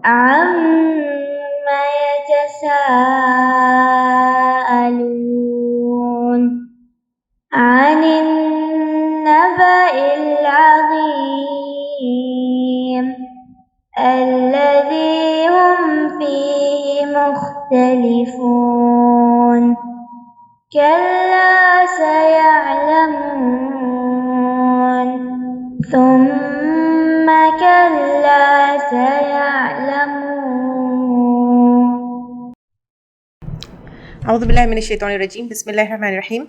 عما يتساءلون عن النبأ العظيم الذي هم فيه مختلفون كلا سيعلمون ثم كلا سيعلمون. اعوذ باللہ من الشیطان الرجیم. بسم اللہ الرحمن الرحیم.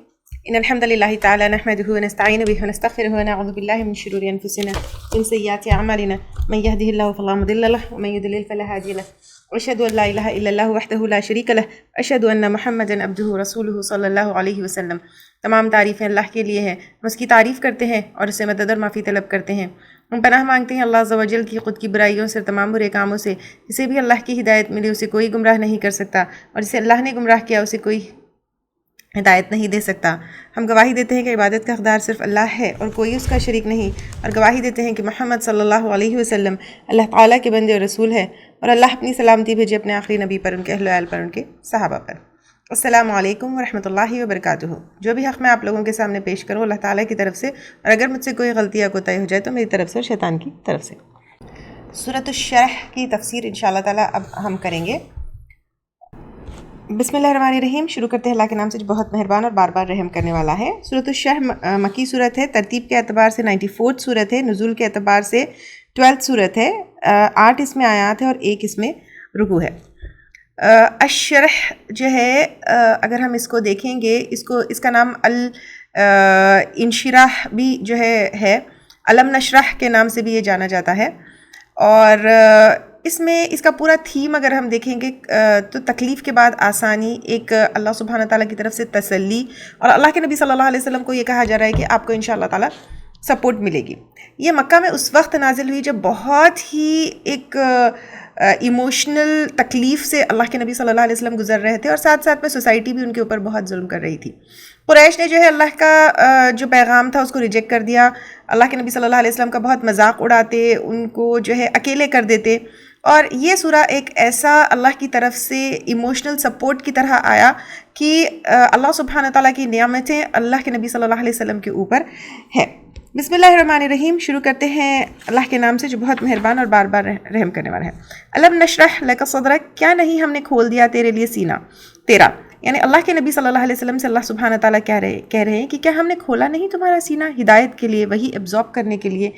ان الحمد للہ تعالی نحمده ونستعین به ونستغفره ونعوذ باللہ من شرور انفسنا ومن سیئات اعمالنا من يهده الله فلا مضل له ومن يضلل فلا هادي له واشهد ان لا الہ الا اللہ وحدہ لا شریک له واشهد ان محمدا عبدہ ورسولہ صلی اللہ علیہ وسلم. تمام تعریفیں اللہ کے لیے ہیں. ہم اس کی تعریف کرتے ہیں اور اس سے مدد اور معافی طلب کرتے ہیں. ہم پناہ مانگتے ہیں اللہ عز و جل کی خود کی برائیوں سے، تمام برے کاموں سے. جسے بھی اللہ کی ہدایت ملی اسے کوئی گمراہ نہیں کر سکتا، اور جسے اللہ نے گمراہ کیا اسے کوئی ہدایت نہیں دے سکتا. ہم گواہی دیتے ہیں کہ عبادت کا حقدار صرف اللہ ہے اور کوئی اس کا شریک نہیں، اور گواہی دیتے ہیں کہ محمد صلی اللہ علیہ وسلم اللہ تعالیٰ کے بندے اور رسول ہے، اور اللہ اپنی سلامتی بھیجے اپنے آخری نبی پر، ان کے اہل و عیال پر، ان کے صحابہ پر. السلام علیکم ورحمۃ اللہ وبرکاتہ. جو بھی حق میں آپ لوگوں کے سامنے پیش کروں اللہ تعالیٰ کی طرف سے، اور اگر مجھ سے کوئی غلطی یا کوتاہی ہو جائے تو میری طرف سے اور شیطان کی طرف سے. سورۃ الشرح کی تفسیر انشاءاللہ تعالیٰ اب ہم کریں گے. بسم اللہ الرحمن الرحیم. شروع کرتے ہیں اللہ کے نام سے جو بہت مہربان اور بار بار رحم کرنے والا ہے. سورۃ الشرح مکی صورت ہے. ترتیب کے اعتبار سے 94 صورت ہے. نزول کے اعتبار سے 12 صورت ہے. 8 اس میں آیات ہے اور 1 اس میں رکوع ہے. الشرح جو ہے اگر ہم اس کو دیکھیں گے، اس کا نام الانشراح بھی جو ہے علم نشرح کے نام سے بھی یہ جانا جاتا ہے. اور اس میں اس کا پورا تھیم اگر ہم دیکھیں گے تو تکلیف کے بعد آسانی، ایک اللہ سبحانہ تعالیٰ کی طرف سے تسلی، اور اللہ کے نبی صلی اللہ علیہ وسلم کو یہ کہا جا رہا ہے کہ آپ کو انشاءاللہ تعالیٰ سپورٹ ملے گی. یہ مکہ میں اس وقت نازل ہوئی جب بہت ہی ایک ایموشنل تکلیف سے اللہ کے نبی صلی اللہ علیہ وسلم گزر رہے تھے، اور ساتھ ساتھ میں سوسائٹی بھی ان کے اوپر بہت ظلم کر رہی تھی. قریش نے جو ہے اللہ کا جو پیغام تھا اس کو ریجیکٹ کر دیا. اللہ کے نبی صلی اللہ علیہ وسلم کا بہت مذاق اڑاتے، ان کو جو ہے اکیلے کر دیتے. اور یہ سورہ ایک ایسا اللہ کی طرف سے ایموشنل سپورٹ کی طرح آیا کہ اللہ سبحانہ تعالیٰ کی نعمتیں اللہ کے نبی صلی اللہ علیہ وسلم کے اوپر ہے. بسم اللہ الرحمن الرحیم. شروع کرتے ہیں اللہ کے نام سے جو بہت مہربان اور بار بار رحم کرنے والا ہے. الم نشرح لک صدرک، کیا نہیں ہم نے کھول دیا تیرے لیے سینہ تیرا. یعنی اللہ کے نبی صلی اللہ علیہ وسلم سے اللہ سبحانہ تعالیٰ کہہ رہے ہیں کہ کیا ہم نے کھولا نہیں تمہارا سینہ ہدایت کے لیے، وہی ایبزارب کرنے کے لیے،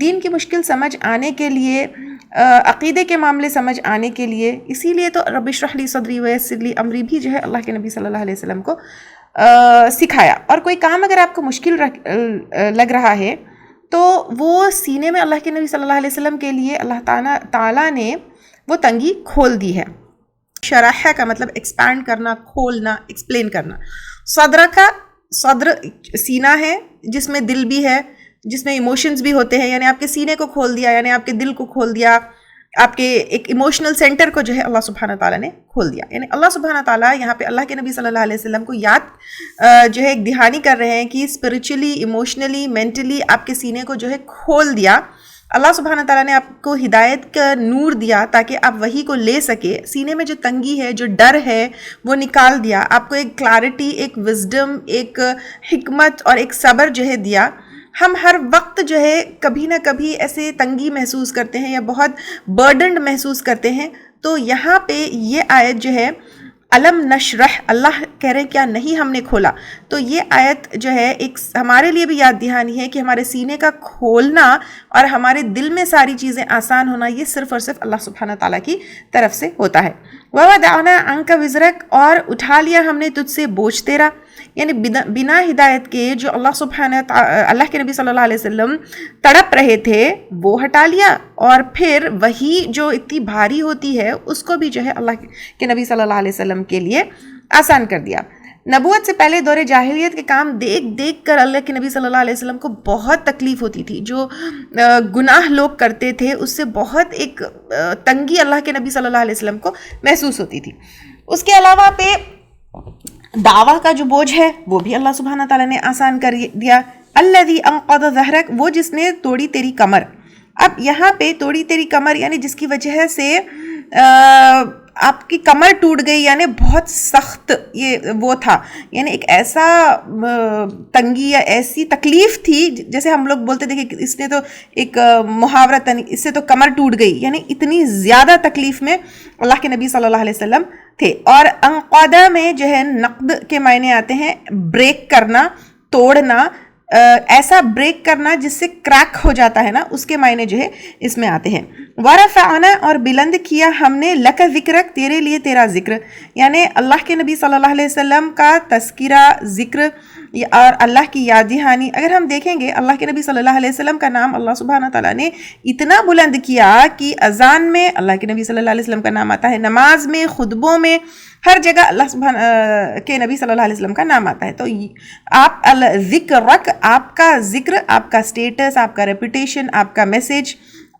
دین کی مشکل سمجھ آنے کے لیے، عقیدے کے معاملے سمجھ آنے کے لیے. اسی لیے تو رب اشرح لی صدری ویسر لی امری بھی جو ہے اللہ کے نبی صلی اللہ علیہ وسلم کو سکھایا. اور کوئی کام اگر آپ کو مشکل لگ رہا ہے تو وہ سینے میں اللہ کے نبی صلی اللہ علیہ وسلم کے لیے اللہ تعالیٰ نے وہ تنگی کھول دی ہے. شرح کا مطلب ایکسپینڈ کرنا، کھولنا، ایکسپلین کرنا. صدر سینہ ہے جس میں دل بھی ہے، جس میں ایموشنز بھی ہوتے ہیں. یعنی آپ کے سینے کو کھول دیا، یعنی آپ کے دل کو کھول دیا، آپ کے ایک ایموشنل سینٹر کو جو ہے اللہ سبحانہ تعالیٰ نے کھول دیا. یعنی اللہ سبحانہ تعالیٰ یہاں پہ اللہ کے نبی صلی اللہ علیہ وسلم کو یاد جو ہے ایک دہانی کر رہے ہیں کہ اسپرچولی، ایموشنلی، مینٹلی آپ کے سینے کو جو ہے کھول دیا. اللہ سبحانہ تعالیٰ نے آپ کو ہدایت کا نور دیا تاکہ آپ وہی کو لے سکے. سینے میں جو تنگی ہے، جو ڈر ہے، وہ نکال دیا. آپ کو ایک کلیرٹی، ایک وزڈم، ایک حکمت اور ایک صبر جو ہے دیا. ہم ہر وقت جو ہے کبھی نہ کبھی ایسے تنگی محسوس کرتے ہیں یا بہت برڈنڈ محسوس کرتے ہیں. تو یہاں پہ یہ آیت جو ہے علم نشرح، اللہ کہہ رہے ہیں کیا نہیں ہم نے کھولا. تو یہ آیت جو ہے ایک ہمارے لیے بھی یاد دہانی ہے کہ ہمارے سینے کا کھولنا اور ہمارے دل میں ساری چیزیں آسان ہونا یہ صرف اور صرف اللہ سبحانہ تعالیٰ کی طرف سے ہوتا ہے. وَوَضَعْنَا عَنْكَ وِزْرَكَ، اور اٹھا لیا ہم نے تجھ سے بوجھ تیرا. یعنی بنا ہدایت کے جو اللہ کے نبی صلی اللہ علیہ وسلم تڑپ رہے تھے وہ ہٹا لیا، اور پھر وہی جو اتنی بھاری ہوتی ہے اس کو بھی جو ہے اللہ کے نبی صلی اللہ علیہ وسلم کے لیے آسان کر دیا. نبوت سے پہلے دور جاہلیت کے کام دیکھ کر اللہ کے نبی صلی اللہ علیہ وسلم کو بہت تکلیف ہوتی تھی. جو گناہ لوگ کرتے تھے اس سے بہت ایک تنگی اللہ کے نبی صلی اللہ علیہ وسلم کو محسوس ہوتی تھی. اس کے علاوہ پہ دعویٰ کا جو بوجھ ہے وہ بھی اللہ سبحانہ تعالیٰ نے آسان کر دیا. الذی انقض ظہرک، وہ جس نے توڑی تیری کمر. اب یہاں پہ توڑی تیری کمر یعنی جس کی وجہ سے آپ کی کمر ٹوٹ گئی، یعنی بہت سخت یہ وہ تھا، یعنی ایک ایسا تنگی یا ایسی تکلیف تھی، جیسے ہم لوگ بولتے تھے کہ اس نے تو ایک محاورہ اس سے تو کمر ٹوٹ گئی، یعنی اتنی زیادہ تکلیف میں اللہ کے نبی صلی اللہ علیہ وسلم تھے. اور انقادہ میں جو ہے نقد کے معنی آتے ہیں بریک کرنا، توڑنا، ایسا بریک کرنا جس سے کریک ہو جاتا ہے نا، اس کے معنی جو ہے اس میں آتے ہیں. ورفعنا اور بلند کیا ہم نے لک ذکرک تیرے لیے تیرا ذکر، یعنی اللہ کے نبی صلی اللہ علیہ وسلم کا تذکرہ، ذکر اور اللہ کی یاد دہانی. اگر ہم دیکھیں گے اللہ کے نبی صلی اللہ علیہ وسلم کا نام اللہ سبحانہ تعالیٰ نے اتنا بلند کیا کہ اذان میں اللہ کے نبی صلی اللہ علیہ وسلم کا نام آتا ہے، نماز میں، خطبوں میں، ہر جگہ اللہ سبحانہ کے نبی صلی اللہ علیہ وسلم کا نام آتا ہے. تو آپ ذکرک، آپ کا ذکر، آپ کا سٹیٹس، آپ کا ریپوٹیشن، آپ کا میسیج،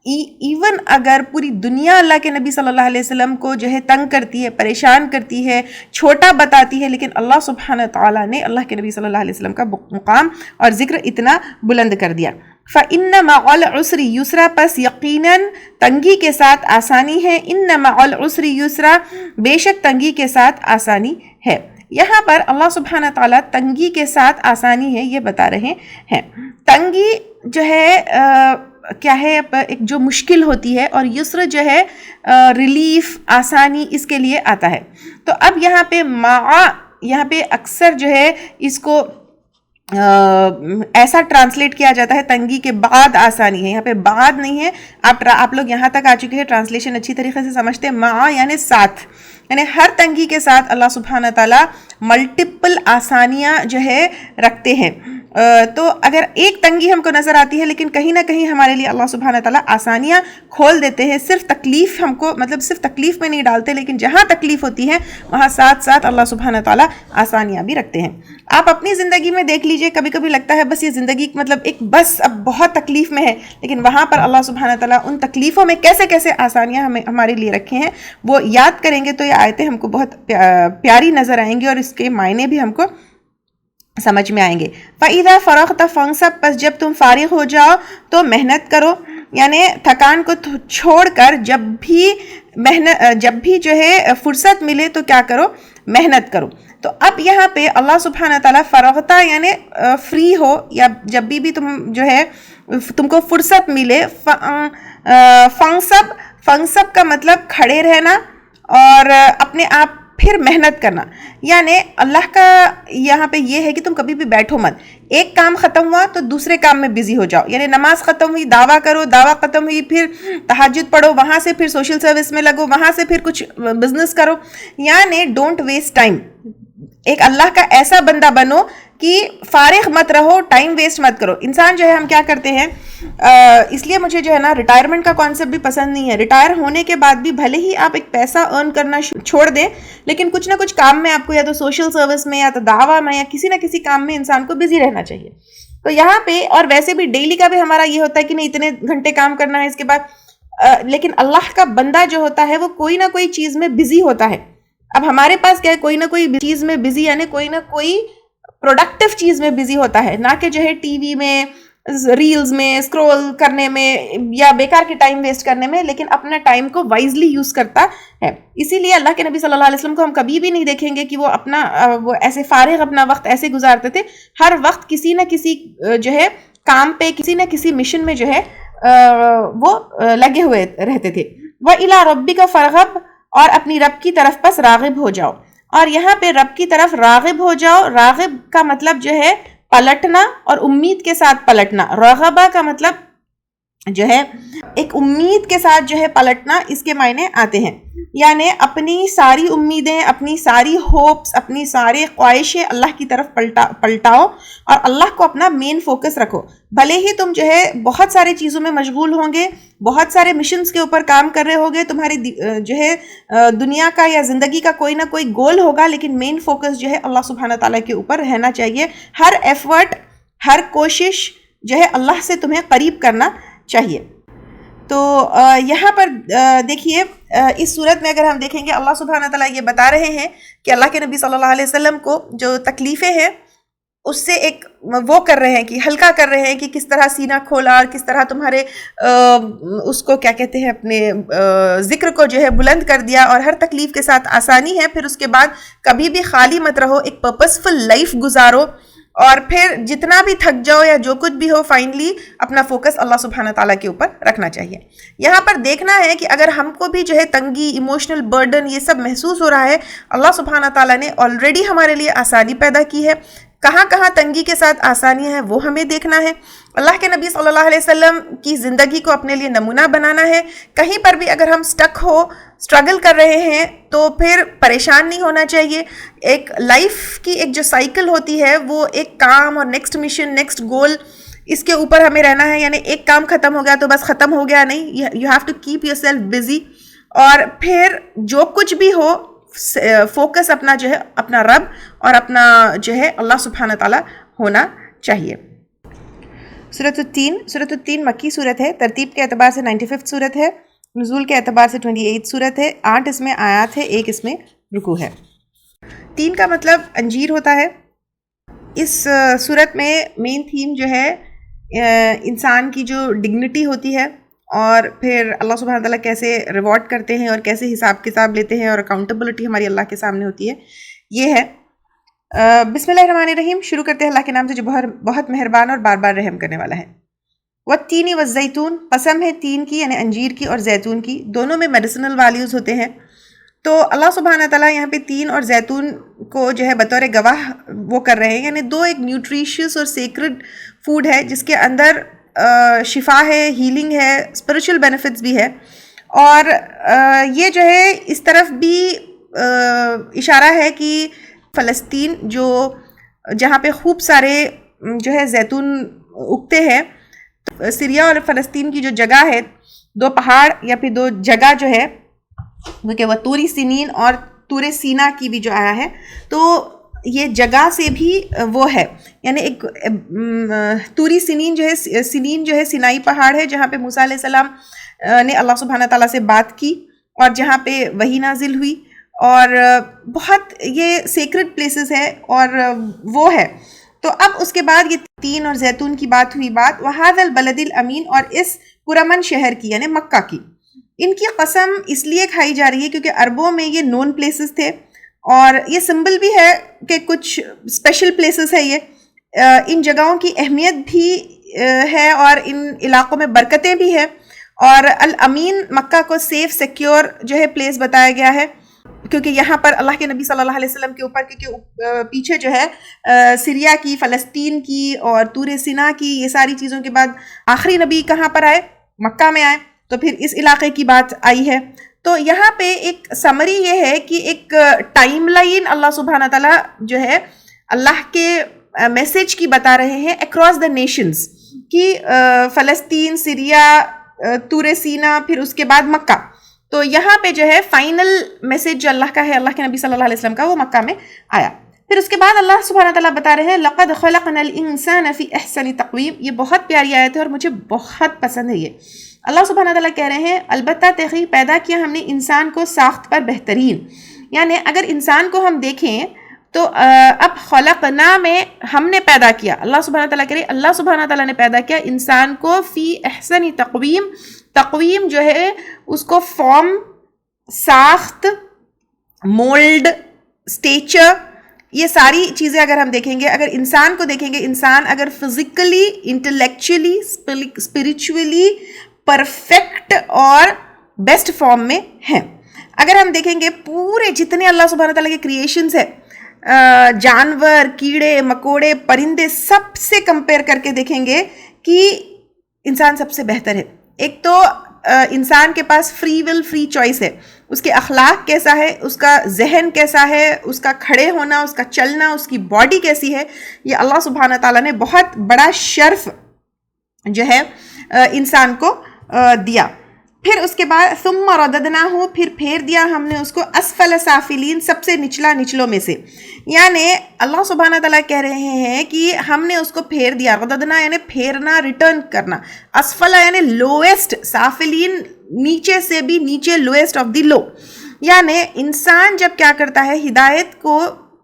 ایون اگر پوری دنیا اللہ کے نبی صلی اللہ علیہ وسلم کو جو ہے تنگ کرتی ہے، پریشان کرتی ہے، چھوٹا بتاتی ہے، لیکن اللہ سبحانہ تعالیٰ نے اللہ کے نبی صلی اللہ علیہ وسلم کا مقام اور ذکر اتنا بلند کر دیا. فَإِنَّ مَعَ الْعُسْرِ يُسْرًا، پس یقیناً تنگی کے ساتھ آسانی ہے. إِنَّ مَعَ الْعُسْرِ يُسْرًا، بے شک تنگی کے ساتھ آسانی ہے. یہاں پر اللہ سبحانہ تعالیٰ تنگی کے ساتھ آسانی ہے یہ بتا رہے ہیں. تنگی جو ہے کیا ہے، ایک جو مشکل ہوتی ہے، اور یسر جو ہے ریلیف، آسانی، اس کے لیے آتا ہے. تو اب یہاں پہ یہاں پہ اکثر جو ہے اس کو ایسا ٹرانسلیٹ کیا جاتا ہے تنگی کے بعد آسانی ہے، یہاں پہ بعد نہیں ہے. آپ لوگ یہاں تک آ چکے ہیں، ٹرانسلیشن اچھی طریقے سے سمجھتے ہیں. مع یعنی ساتھ، یعنی ہر تنگی کے ساتھ اللہ سبحانہ تعالیٰ ملٹیپل آسانیاں جو ہے رکھتے ہیں. تو اگر ایک تنگی ہم کو نظر آتی ہے، لیکن کہیں نہ کہیں ہمارے لیے اللہ سبحانہ تعالیٰ آسانیاں کھول دیتے ہیں. صرف تکلیف ہم کو، مطلب صرف تکلیف میں نہیں ڈالتے، لیکن جہاں تکلیف ہوتی ہے وہاں ساتھ ساتھ اللہ سبحانہ تعالیٰ آسانیاں بھی رکھتے ہیں. آپ اپنی زندگی میں دیکھ لیجئے، کبھی کبھی لگتا ہے بس یہ زندگی مطلب ایک بس اب بہت تکلیف میں ہے، لیکن وہاں پر اللہ سبحانہ تعالیٰ ان تکلیفوں میں کیسے کیسے آسانیاں ہمارے لیے رکھے ہیں وہ یاد کریں گے تو یہ آیتیں ہم کو بہت پیاری نظر آئیں گی، اور اس کے معنی بھی ہم کو سمجھ میں آئیں گے. فَإِذَا فَرَغْتَ فَانْصَبْ، پس جب تم فارغ ہو جاؤ تو محنت کرو، یعنی تھکان کو چھوڑ کر جب بھی جو ہے فرصت ملے تو کیا کرو، محنت کرو. تو اب یہاں پہ اللہ سبحانہ تعالیٰ فرغتا یعنی فری ہو، یا جب بھی تم جو ہے تم کو فرصت ملے. فنصب کا مطلب کھڑے رہنا اور اپنے آپ پھر محنت کرنا. یعنی اللہ کا یہاں پہ یہ ہے کہ تم کبھی بھی بیٹھو مت، ایک کام ختم ہوا تو دوسرے کام میں بزی ہو جاؤ. یعنی نماز ختم ہوئی دعویٰ کرو، دعویٰ ختم ہوئی پھر تہجد پڑھو، وہاں سے پھر سوشل سروس میں لگو، وہاں سے پھر کچھ بزنس کرو. یعنی ڈونٹ ویسٹ ٹائم. ایک اللہ کا ایسا بندہ بنو کہ فارغ مت رہو، ٹائم ویسٹ مت کرو. انسان جو ہے ہم کیا کرتے ہیں، اس لیے مجھے جو ہے نا ریٹائرمنٹ کا کانسیپٹ بھی پسند نہیں ہے. ریٹائر ہونے کے بعد بھی بھلے ہی آپ ایک پیسہ ارن کرنا چھوڑ دیں، لیکن کچھ نہ کچھ کام میں آپ کو، یا تو سوشل سروس میں، یا تو دعویٰ میں، یا کسی نہ کسی کام میں انسان کو بزی رہنا چاہیے. تو یہاں پہ، اور ویسے بھی ڈیلی کا بھی ہمارا یہ ہوتا ہے کہ نہیں اتنے گھنٹے کام کرنا ہے اس کے بعد، لیکن اللہ کا بندہ جو ہوتا ہے وہ کوئی نہ کوئی چیز میں بزی ہوتا ہے. اب ہمارے پاس کیا ہے، کوئی نہ کوئی چیز میں بزی، یعنی کوئی نہ کوئی پروڈکٹیو چیز میں بزی ہوتا ہے، نہ کہ جو ہے ٹی وی میں، ریلز میں اسکرول کرنے میں، یا بیکار کے ٹائم ویسٹ کرنے میں، لیکن اپنا ٹائم کو وائزلی یوز کرتا ہے. اسی لیے اللہ کے نبی صلی اللہ علیہ وسلم کو ہم کبھی بھی نہیں دیکھیں گے کہ وہ ایسے فارغ اپنا وقت ایسے گزارتے تھے. ہر وقت کسی نہ کسی جو ہے کام پہ، کسی نہ کسی مشن میں جو ہے وہ لگے ہوئے رہتے تھے. وَإِلَىٰ رَبِّكَ فَارْغَب، اور اپنی رب کی طرف پس راغب ہو جاؤ. اور یہاں پہ رب کی طرف راغب ہو جاؤ، راغب کا مطلب جو ہے پلٹنا اور امید کے ساتھ پلٹنا. رغبہ کا مطلب جو ہے ایک امید کے ساتھ جو ہے پلٹنا، اس کے معنی آتے ہیں. یعنی اپنی ساری امیدیں، اپنی ساری ہوپس، اپنی ساری خواہشیں اللہ کی طرف پلٹاؤ اور اللہ کو اپنا مین فوکس رکھو. بھلے ہی تم جو ہے بہت سارے چیزوں میں مشغول ہوں گے، بہت سارے مشنز کے اوپر کام کر رہے ہوگے، تمہاری جو ہے دنیا کا یا زندگی کا کوئی نہ کوئی گول ہوگا، لیکن مین فوکس جو ہے اللہ سبحانہ تعالیٰ کے اوپر رہنا چاہیے. ہر ایفرٹ، ہر کوشش جو ہے اللہ سے تمہیں قریب کرنا چاہیے. تو یہاں پر دیکھیے اس صورت میں اگر ہم دیکھیں گے، اللہ سبحانہ تعالیٰ یہ بتا رہے ہیں کہ اللہ کے نبی صلی اللہ علیہ وسلم کو جو تکلیفیں ہیں اس سے ایک وہ کر رہے ہیں کہ ہلکا کر رہے ہیں کہ کس طرح سینہ کھولا اور کس طرح تمہارے اس کو کیا کہتے ہیں اپنے ذکر کو جو ہے بلند کر دیا اور ہر تکلیف کے ساتھ آسانی ہے. پھر اس کے بعد کبھی بھی خالی مت رہو, ایک پرپسفل لائف گزارو, اور پھر جتنا بھی تھک جاؤ یا جو کچھ بھی ہو فائنلی اپنا فوکس اللہ سبحانہ تعالیٰ کے اوپر رکھنا چاہیے. یہاں پر دیکھنا ہے کہ اگر ہم کو بھی جو ہے تنگی, ایموشنل برڈن یہ سب محسوس ہو رہا ہے, اللہ سبحانہ تعالیٰ نے آلریڈی ہمارے لیے آسانی پیدا کی ہے. کہاں کہاں تنگی کے ساتھ آسانیاں ہیں وہ ہمیں دیکھنا ہے. اللہ کے نبی صلی اللہ علیہ وسلم کی زندگی کو اپنے لیے نمونہ بنانا ہے. کہیں پر بھی اگر ہم اسٹرگل کر رہے ہیں تو پھر پریشان نہیں ہونا چاہیے. ایک لائف کی ایک جو سائیکل ہوتی ہے وہ ایک کام اور نیکسٹ مشن, نیکسٹ گول, اس کے اوپر ہمیں رہنا ہے. یعنی ایک کام ختم ہو گیا تو بس ختم ہو گیا نہیں, you have to keep yourself busy. اور پھر جو کچھ بھی ہو فوکس اپنا جو ہے اپنا رب اور اپنا جو ہے اللہ سبحانہ تعالیٰ ہونا چاہیے. سورۃ التین مکی صورت ہے. ترتیب کے اعتبار سے 95 صورت ہے. نزول کے اعتبار سے 28 صورت ہے. 8 اس میں آیات ہے, 1 اس میں رکوع ہے. تین کا مطلب انجیر ہوتا ہے. اس صورت میں مین تھیم جو ہے انسان کی جو ڈگنیٹی ہوتی ہے اور پھر اللہ سبحانہ تعالیٰ کیسے ریوارڈ کرتے ہیں اور کیسے حساب کتاب لیتے ہیں اور اکاؤنٹیبلٹی ہماری اللہ کے سامنے ہوتی ہے, یہ ہے. بسم اللہ الرحمن الرحیم. شروع کرتے ہیں اللہ کے نام سے جو بہت مہربان اور بار بار رحم کرنے والا ہے. والتین والزیتون, قسم ہے تین کی یعنی انجیر کی اور زیتون کی, دونوں میں میڈیسنل ویلیوز ہوتے ہیں. تو اللہ سبحانہ تعالیٰ یہاں پہ تین اور زیتون کو جو ہے بطور گواہ وہ کر رہے ہیں. یعنی دو ایک نیوٹریشیس اور سیکرڈ فوڈ ہے جس کے اندر شفا ہے, ہیلنگ ہے, اسپرچل بینیفٹس بھی ہے. اور یہ جو ہے اس طرف بھی اشارہ ہے کہ فلسطین جہاں پہ خوب سارے جو ہے زیتون اگتے ہیں, سیریا اور فلسطین کی جو جگہ ہے, دو پہاڑ یا پھر دو جگہ جو ہے وہ طور سنین اور طور سینا کی بھی جو آیا ہے, تو یہ جگہ سے بھی وہ ہے. یعنی ایک طور سنین جو ہے سینائی پہاڑ ہے جہاں پہ موسیٰ علیہ السلام نے اللہ سبحانہ تعالیٰ سے بات کی اور جہاں پہ وحی نازل ہوئی, اور بہت یہ سیکرڈ پلیسز ہے اور وہ ہے. تو اب اس کے بعد یہ تین اور زیتون کی بات ہوئی. وَهَذَا الْبَلَدِ الْأَمِينَ, اور اس پرامن شہر کی یعنی مکہ کی. ان کی قسم اس لیے کھائی جا رہی ہے کیونکہ عربوں میں یہ نون پلیسز تھے اور یہ سمبل بھی ہے کہ کچھ اسپیشل پلیسز ہے. یہ ان جگہوں کی اہمیت بھی ہے اور ان علاقوں میں برکتیں بھی ہیں. اور الامین مکہ کو سیف سیکیور جو ہے پلیس بتایا گیا ہے کیونکہ یہاں پر اللہ کے نبی صلی اللہ علیہ وسلم کے اوپر کیونکہ پیچھے جو ہے سیریا کی, فلسطین کی اور طور سینا کی یہ ساری چیزوں کے بعد آخری نبی کہاں پر آئے, مکہ میں آئے, تو پھر اس علاقے کی بات آئی ہے. تو یہاں پہ ایک سمری یہ ہے کہ ایک ٹائم لائن اللہ سبحانہ تعالیٰ جو ہے اللہ کے میسج کی بتا رہے ہیں اکراس دا نیشنز کہ فلسطین, سیریا, طور سینا, پھر اس کے بعد مکہ. تو یہاں پہ جو ہے فائنل میسج جو اللہ کا ہے, اللہ کے نبی صلی اللہ علیہ وسلم کا, وہ مکہ میں آیا. پھر اس کے بعد اللہ سبحانہ تعالیٰ بتا رہے ہیں لَقَدْ خَلَقْنَا الْإِنسَانَ فِي أَحْسَنِ تَقْوِيمٍ. یہ بہت پیاری آیت ہے اور مجھے بہت پسند ہے. یہ اللہ سبحانہ تعالیٰ کہہ رہے ہیں البتہ تحقیق پیدا کیا ہم نے انسان کو ساخت پر بہترین. یعنی اگر انسان کو ہم دیکھیں تو اب خلقنا میں ہم نے پیدا کیا, اللہ سبحانہ تعالیٰ کہہ رہے اللہ سبحانہ تعالیٰ نے پیدا کیا انسان کو فی احسن تقویم. تقویم جو ہے اس کو فارم, ساخت, مولڈ, اسٹیچر, یہ ساری چیزیں اگر ہم دیکھیں گے, اگر انسان کو دیکھیں گے, انسان اگر فزیکلی, انٹلیکچولی, اسپرچولی پرفیکٹ اور بیسٹ فارم میں ہیں. اگر ہم دیکھیں گے پورے جتنے اللہ سبحانہ تعالیٰ کے کریشنز ہیں, جانور, کیڑے مکوڑے, پرندے, سب سے کمپیئر کر کے دیکھیں گے کہ انسان سب سے بہتر ہے. ایک تو انسان کے پاس فری ول, فری چوائس ہے. اس کے اخلاق کیسا ہے, اس کا ذہن کیسا ہے, اس کا کھڑے ہونا, اس کا چلنا, اس کی باڈی کیسی ہے, یہ اللہ سبحانہ تعالیٰ نے بہت بڑا شرف جو ہے انسان کو دیا. پھر اس کے بعد ثم رددناہ, پھر پھیر دیا ہم نے اس کو اسفل سافلین, سب سے نچلا نچلوں میں سے. یعنی اللہ سبحانہ تعالیٰ کہہ رہے ہیں کہ ہم نے اس کو پھیر دیا. رددنا یعنی پھیرنا, ریٹرن کرنا. اسفل یعنی لویسٹ, سافلین نیچے سے بھی نیچے, لویسٹ آف دی لو. یعنی انسان جب کیا کرتا ہے ہدایت کو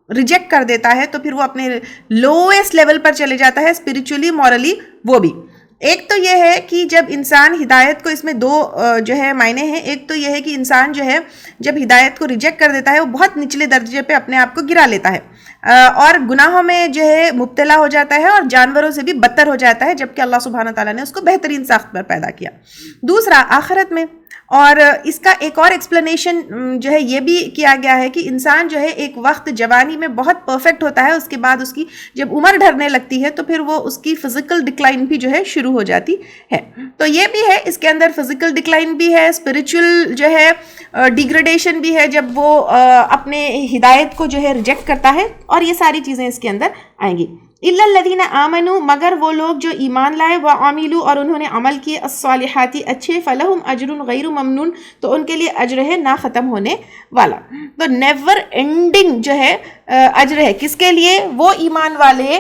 ریجیکٹ کر دیتا ہے تو پھر وہ اپنے لویسٹ لیول پر چلے جاتا ہے اسپریچولی مورلی وہ بھی. ایک تو یہ ہے کہ جب انسان ہدایت کو، اس میں دو جو ہے معنی ہیں. ایک تو یہ ہے کہ انسان جو ہے جب ہدایت کو ریجیکٹ کر دیتا ہے وہ بہت نچلے درجے پہ اپنے آپ کو گرا لیتا ہے اور گناہوں میں جو ہے مبتلا ہو جاتا ہے اور جانوروں سے بھی بدتر ہو جاتا ہے، جبکہ اللہ سبحانہ تعالیٰ نے اس کو بہترین ساخت پر پیدا کیا. دوسرا آخرت میں، اور اس کا ایک اور ایکسپلینیشن جو ہے یہ بھی کیا گیا ہے کہ انسان جو ہے ایک وقت جوانی میں بہت پرفیکٹ ہوتا ہے، اس کے بعد اس کی جب عمر ڈھرنے لگتی ہے تو پھر وہ اس کی فزیکل ڈکلائن بھی جو ہے شروع ہو جاتی ہے. تو یہ بھی ہے، اس کے اندر فزیکل ڈکلائن بھی ہے، اسپریچول جو ہے ڈیگریڈیشن بھی ہے جب وہ اپنے ہدایت کو جو ہے ریجیکٹ کرتا ہے، اور یہ ساری چیزیں اس کے اندر آئیں گی. الا الذین آمنوا، مگر وہ لوگ جو ایمان لائے، وعملوا، اور انہوں نے عمل کیے، الصالحات، اچھے، فلہم اجر غیر ممنون، تو ان کے لیے اجر ہے نہ ختم ہونے والا. تو نیور اینڈنگ جو ہے اجر ہے کس کے لیے؟ وہ ایمان والے.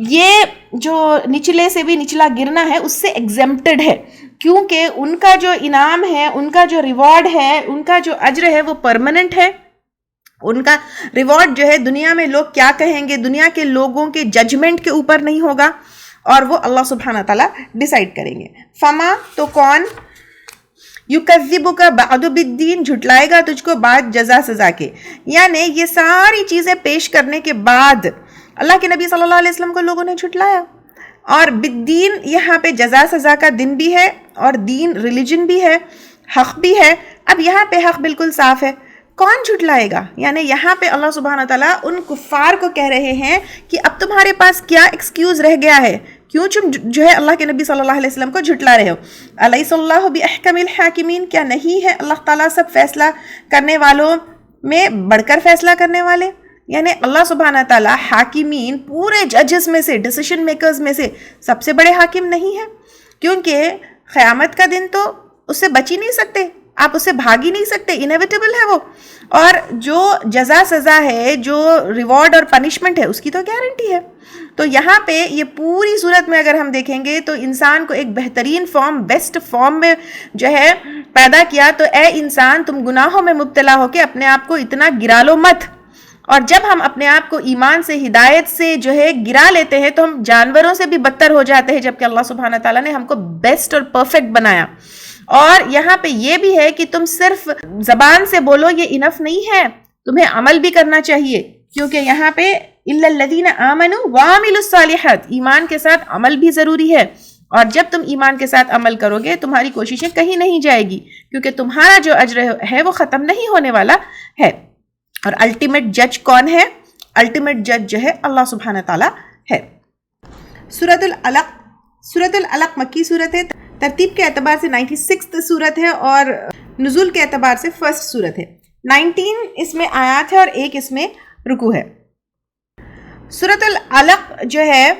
یہ جو نچلے سے بھی نچلا گرنا ہے اس سے ایگزمپٹڈ ہے، کیونکہ ان کا جو انعام ہے، ان کا جو ریوارڈ ہے، ان کا جو اجر ہے وہ پرماننٹ ہے. ان کا ریوارڈ جو ہے دنیا میں لوگ کیا کہیں گے، دنیا کے لوگوں کے ججمنٹ کے اوپر نہیں ہوگا، اور وہ اللہ سبحانہ تعالیٰ ڈیسائیڈ کریں گے. فما، تو کون، یکذبک بعد بالدین، جھٹلائے گا تجھ کو بعد جزا سزا کے. یعنی یہ ساری چیزیں پیش کرنے کے بعد اللہ کے نبی صلی اللہ علیہ وسلم کو لوگوں نے جھٹلایا. اور بالدین یہاں پہ جزا سزا کا دن بھی ہے، اور دین ریلیجن بھی ہے، حق بھی ہے. اب یہاں پہ حق بالکل صاف ہے. کون جھٹلائے گا؟ یعنی یہاں پہ اللہ سبحانہ تعالیٰ ان کفار کو کہہ رہے ہیں کہ اب تمہارے پاس کیا ایکسکیوز رہ گیا ہے، کیوں تم جو ہے اللہ کے نبی صلی اللہ علیہ وسلم کو جھٹلا رہے ہو. الیس اللہ باحکم الحاکمین، کیا نہیں ہے اللہ تعالیٰ سب فیصلہ کرنے والوں میں بڑھ کر فیصلہ کرنے والے؟ یعنی اللہ سبحانہ تعالیٰ حاکمین، پورے ججز میں سے، ڈیسیشن میکرز میں سے سب سے بڑے حاکم نہیں ہے، کیونکہ قیامت کا دن تو اس سے بچ ہی نہیں سکتے، آپ اس سے بھاگ ہی نہیں سکتے، انیویٹیبل ہے وہ. اور جو جزا سزا ہے، جو ریوارڈ اور پنشمنٹ ہے، اس کی تو گارنٹی ہے. تو یہاں پہ یہ پوری صورت میں اگر ہم دیکھیں گے تو انسان کو ایک بہترین فارم، بیسٹ فارم میں جو ہے پیدا کیا. تو اے انسان، تم گناہوں میں مبتلا ہو کے اپنے آپ کو اتنا گرا لو مت. اور جب ہم اپنے آپ کو ایمان سے، ہدایت سے جو ہے گرا لیتے ہیں تو ہم جانوروں سے بھی بدتر ہو جاتے ہیں، جبکہ اللہ سبحانہ تعالیٰ نے ہم کو بیسٹ اور پرفیکٹ بنایا. اور یہاں پہ یہ بھی ہے کہ تم صرف زبان سے بولو یہ انف نہیں ہے، تمہیں عمل بھی کرنا چاہیے، کیونکہ یہاں پہ الا الذین آمنوا وعملوا الصالحات، ایمان کے ساتھ عمل بھی ضروری ہے. اور جب تم ایمان کے ساتھ عمل کرو گے تمہاری کوششیں کہیں نہیں جائے گی، کیونکہ تمہارا جو اجر ہے وہ ختم نہیں ہونے والا ہے. اور الٹیمیٹ جج کون ہے؟ الٹیمیٹ جج جو ہے اللہ سبحانہ تعالیٰ ہے. سورۃ العلق. سورۃ العلق مکی سورت ہے، ترتیب کے اعتبار سے 96 سورت ہے، اور نزول کے اعتبار سے فرسٹ سورت ہے. 19 اس میں آیات ہے اور 1 اس میں رکوع ہے. سورۃ العلق جو ہے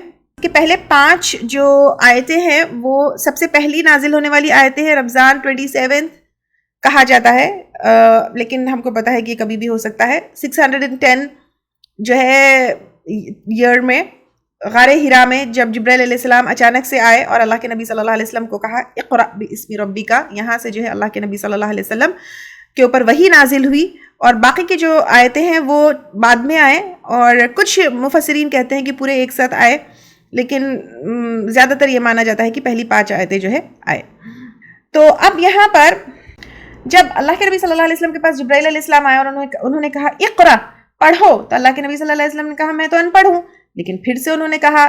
کہ پہلے 5 جو آیتیں ہیں وہ سب سے پہلی نازل ہونے والی آیتیں ہیں. رمضان 27 کہا جاتا ہے، لیکن ہم کو پتا ہے کہ کبھی بھی ہو سکتا ہے. 610 جو ہے ایئر میں غار ہرا میں جب جبرائیل علیہ السلام اچانک سے آئے اور اللہ کے نبی صلی اللہ علیہ وسلم کو کہا اقرأ باسم ربک، یہاں سے جو ہے اللہ کے نبی صلی اللہ علیہ وسلم کے اوپر وحی نازل ہوئی. اور باقی کی جو آیتیں ہیں وہ بعد میں آئے، اور کچھ مفسرین کہتے ہیں کہ پورے ایک ساتھ آئے، لیکن زیادہ تر یہ مانا جاتا ہے کہ پہلی 5 آیتیں جو ہے آئے. تو اب یہاں پر جب اللہ کے نبی صلی اللہ علیہ وسلم کے پاس جبرائیل علیہ السلام آئے اور انہوں نے کہا اقرأ، پڑھو، تو اللہ کے نبی صلی اللہ علیہ وسلم نے کہا میں تو ان پڑھ ہوں. لیکن پھر سے انہوں نے کہا،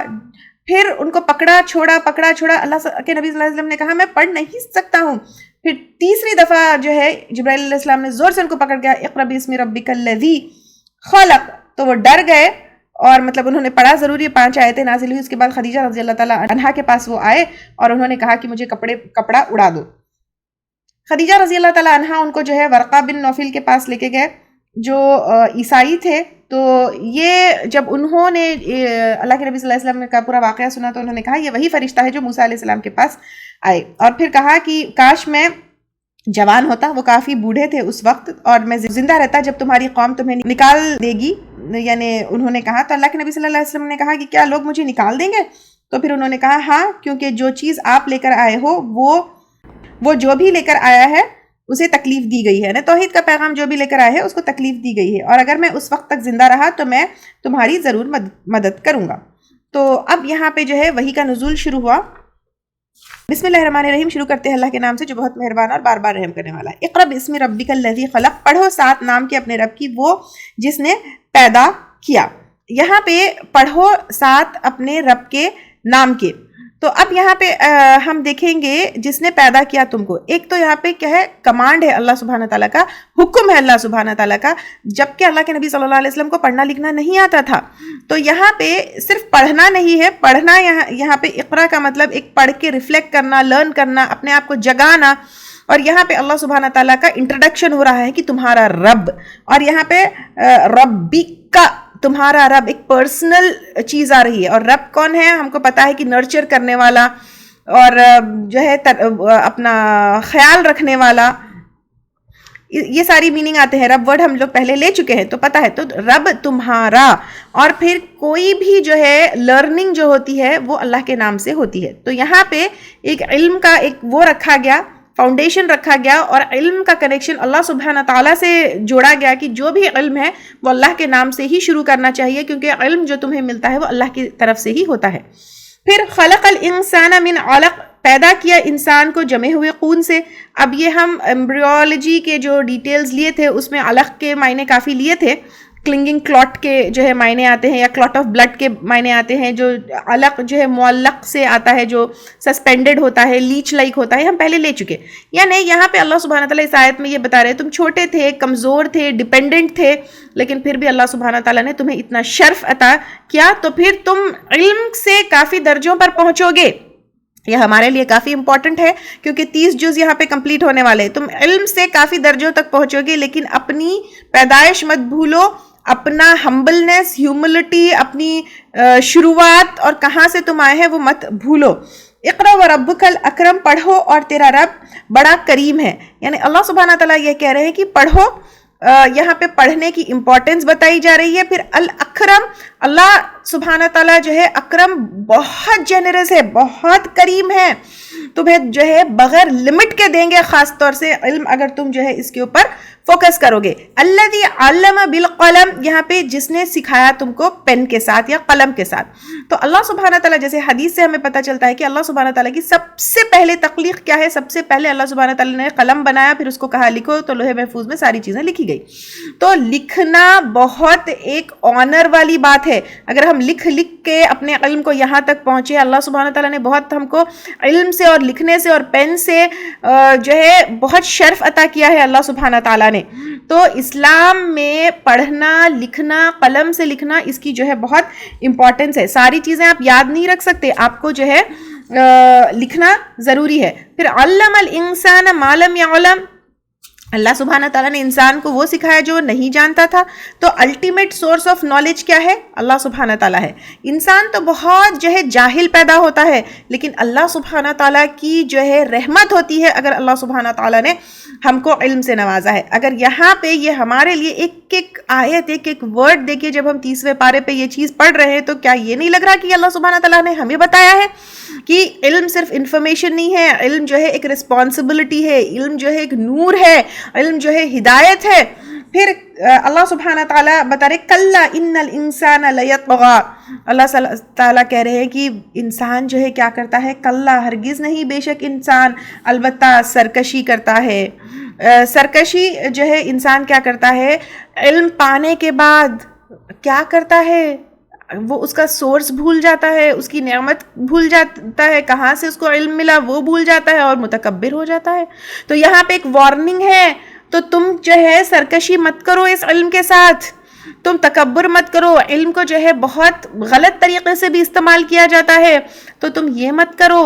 پھر ان کو پکڑا چھوڑا اللہ کے نبی صلی اللہ علیہ وسلم نے کہا میں پڑھ نہیں سکتا ہوں. پھر تیسری دفعہ جو ہے جبرائیل علیہ السلام نے زور سے ان کو پکڑ گیا اقرأ باسم ربک الذی خلق، تو وہ ڈر گئے، اور مطلب انہوں نے پڑھا ضروری ہے. 5 آیتیں نازل ہوئی. اس کے بعد خدیجہ رضی اللہ تعالیٰ عنہا کے پاس وہ آئے اور انہوں نے کہا کہ مجھے کپڑا اڑا دو. خدیجہ رضی اللہ تعالیٰ عنہا ان کو جو ہے ورقہ بن نوفل کے پاس لے کے گئے جو عیسائی تھے. تو یہ جب انہوں نے اللہ کے نبی صلی اللہ علیہ وسلم کا پورا واقعہ سنا تو انہوں نے کہا یہ وہی فرشتہ ہے جو موسیٰ علیہ السلام کے پاس آئے. اور پھر کہا کہ کاش میں جوان ہوتا، وہ کافی بوڑھے تھے اس وقت، اور میں زندہ رہتا جب تمہاری قوم تمہیں نکال دے گی. یعنی انہوں نے کہا، تو اللہ کے نبی صلی اللہ علیہ وسلم نے کہا کہ کیا لوگ مجھے نکال دیں گے؟ تو پھر انہوں نے کہا ہاں، کیونکہ جو چیز آپ لے کر آئے ہو وہ جو بھی لے کر آیا ہے اسے تکلیف دی گئی ہے، توحید کا پیغام جو بھی لے کر آئے ہے اس کو تکلیف دی گئی ہے، اور اگر میں اس وقت تک زندہ رہا تو میں تمہاری ضرور مدد کروں گا۔ تو اب یہاں پہ جو ہے وحی کا نزول شروع ہوا۔ بسم اللہ الرحمن الرحیم، شروع کرتے ہیں اللہ کے نام سے جو بہت مہربان اور بار بار رحم کرنے والا ہے۔ اقرا باسم ربک الذی خلق، پڑھو ساتھ نام کے اپنے رب کی، وہ جس نے پیدا کیا۔ یہاں پہ پڑھو ساتھ اپنے رب کے نام کے، تو اب یہاں پہ ہم دیکھیں گے جس نے پیدا کیا تم کو، ایک تو یہاں پہ کیا ہے، کمانڈ ہے اللہ سبحانہ تعالیٰ کا، حکم ہے اللہ سبحانہ تعالیٰ کا، جبکہ اللہ کے نبی صلی اللہ علیہ وسلم کو پڑھنا لکھنا نہیں آتا تھا۔ تو یہاں پہ صرف پڑھنا نہیں ہے، پڑھنا یہاں پہ اقرا کا مطلب ایک پڑھ کے ریفلیکٹ کرنا، لرن کرنا، اپنے آپ کو جگانا، اور یہاں پہ اللہ سبحانہ تعالیٰ کا انٹروڈکشن ہو رہا ہے کہ تمہارا رب، اور یہاں پہ ربک کا، تمہارا رب ایک پرسنل چیز آ رہی ہے، اور رب کون ہے ہم کو پتا ہے کہ نرچر کرنے والا اور جو ہے اپنا خیال رکھنے والا، یہ ساری میننگ آتے ہیں۔ رب ورڈ ہم لوگ پہلے لے چکے ہیں تو پتا ہے، تو رب تمہارا، اور پھر کوئی بھی جو ہے لرننگ جو ہوتی ہے وہ اللہ کے نام سے ہوتی ہے۔ تو یہاں پہ ایک علم کا ایک وہ رکھا گیا، فاؤنڈیشن رکھا گیا، اور علم کا کنیکشن اللہ سبحانہ تعالیٰ سے جوڑا گیا کہ جو بھی علم ہے وہ اللہ کے نام سے ہی شروع کرنا چاہیے، کیونکہ علم جو تمہیں ملتا ہے وہ اللہ کی طرف سے ہی ہوتا ہے۔ پھر خلق الانسان من علق، پیدا کیا انسان کو جمے ہوئے خون سے۔ اب یہ ہم ایمبریولوجی کے جو ڈیٹیلز لیے تھے اس میں علق کے معنی کافی لیے تھے، کلنگنگ کلاٹ کے جو ہے معنی آتے ہیں، یا کلاٹ آف بلڈ کے معنی آتے ہیں، جو علق جو ہے معلق سے آتا ہے، جو سسپینڈڈ ہوتا ہے، لیچ لائک ہوتا ہے، ہم پہلے لے چکے۔ یعنی یہاں پہ اللہ سبحانہ تعالیٰ اس آیت میں یہ بتا رہے تم چھوٹے تھے، کمزور تھے، ڈیپینڈنٹ تھے، لیکن پھر بھی اللہ سبحانہ تعالیٰ نے تمہیں اتنا شرف عطا کیا، تو پھر تم علم سے کافی درجوں پر پہنچو گے۔ یہ ہمارے لیے کافی امپورٹنٹ ہے کیونکہ 30 جز یہاں پہ کمپلیٹ ہونے والے ہیں۔ تم علم سے کافی درجوں تک پہنچو گے، لیکن اپنی پیدائش مت بھولو، اپنا ہمبلنس، ہیوملٹی، اپنی شروعات اور کہاں سے تم آئے ہیں وہ مت بھولو۔ اقرا وربک الاکرم، پڑھو اور تیرا رب بڑا کریم ہے۔ یعنی اللہ سبحانہ تعالیٰ یہ کہہ رہے ہیں کہ پڑھو، یہاں پہ پڑھنے کی امپورٹنس بتائی جا رہی ہے۔ پھر الاکرم، اللہ سبحانہ تعالیٰ جو ہے اکرم، بہت جنرس ہے، بہت کریم ہے، تمہیں جو ہے بغیر لمٹ کے دیں گے، خاص طور سے علم اگر تم جو ہے اس کے اوپر فوکس کرو گے۔ الذی علم بالقلم، یہاں پہ جس نے سکھایا تم کو پین کے ساتھ یا قلم کے ساتھ۔ تو اللہ سبحانہ تعالیٰ، جیسے حدیث سے ہمیں پتہ چلتا ہے کہ اللہ سبحانہ تعالیٰ کی سب سے پہلے تخلیق کیا ہے، سب سے پہلے اللہ سبحانہ تعالیٰ نے قلم بنایا، پھر اس کو کہا لکھو، تو لوح محفوظ میں ساری چیزیں لکھی گئی۔ تو لکھنا بہت ایک آنر والی بات ہے۔ اگر ہم لکھ کے اپنے علم کو یہاں تک پہنچے، اللہ سبحانہ تعالیٰ نے بہت ہم کو علم سے اور لکھنے سے اور پین سے جو ہے بہت شرف عطا کیا ہے اللہ سبحانہ تعالیٰ نے۔ تو اسلام میں پڑھنا لکھنا، قلم سے لکھنا، اس کی جو ہے بہت امپورٹنس ہے۔ ساری چیزیں آپ یاد نہیں رکھ سکتے، آپ کو جو ہے لکھنا ضروری ہے۔ پھر علم الانسان ما لم یعلم، اللہ سبحانہ تعالیٰ نے انسان کو وہ سکھایا جو نہیں جانتا تھا۔ تو الٹیمیٹ سورس آف نالج کیا ہے؟ اللہ سبحانہ تعالیٰ ہے۔ انسان تو بہت جو ہے جاہل پیدا ہوتا ہے، لیکن اللہ سبحانہ تعالیٰ کی جو ہے رحمت ہوتی ہے اگر اللہ سبحانہ تعالیٰ نے ہم کو علم سے نوازا ہے۔ اگر یہاں پہ یہ ہمارے لیے ایک ایک آیت، ایک ایک ورڈ دیکھیے، جب ہم 30ویں پارے پہ یہ چیز پڑھ رہے ہیں تو کیا یہ نہیں لگ رہا کہ اللہ سبحانہ تعالیٰ نے ہمیں بتایا ہے کہ علم صرف انفارمیشن نہیں ہے، علم جو ہے ایک رسپانسبلٹی ہے، علم جو ہے ایک نور ہے، علم جو ہے ہدایت ہے۔ پھر اللہ سبحانہ تعالیٰ بتا رہے کلا ان الانسان لیطغی، اللہ تعالیٰ کہہ رہے ہیں کہ انسان جو ہے کیا کرتا ہے، کلا ہرگز نہیں، بے شک انسان البتہ سرکشی کرتا ہے۔ سرکشی جو ہے انسان کیا کرتا ہے، علم پانے کے بعد کیا کرتا ہے، وہ اس کا سورس بھول جاتا ہے، اس کی نعمت بھول جاتا ہے، کہاں سے اس کو علم ملا وہ بھول جاتا ہے اور متکبر ہو جاتا ہے۔ تو یہاں پہ ایک وارننگ ہے، تو تم جو ہے سرکشی مت کرو اس علم کے ساتھ، تم تکبر مت کرو۔ علم کو جو ہے بہت غلط طریقے سے بھی استعمال کیا جاتا ہے، تو تم یہ مت کرو۔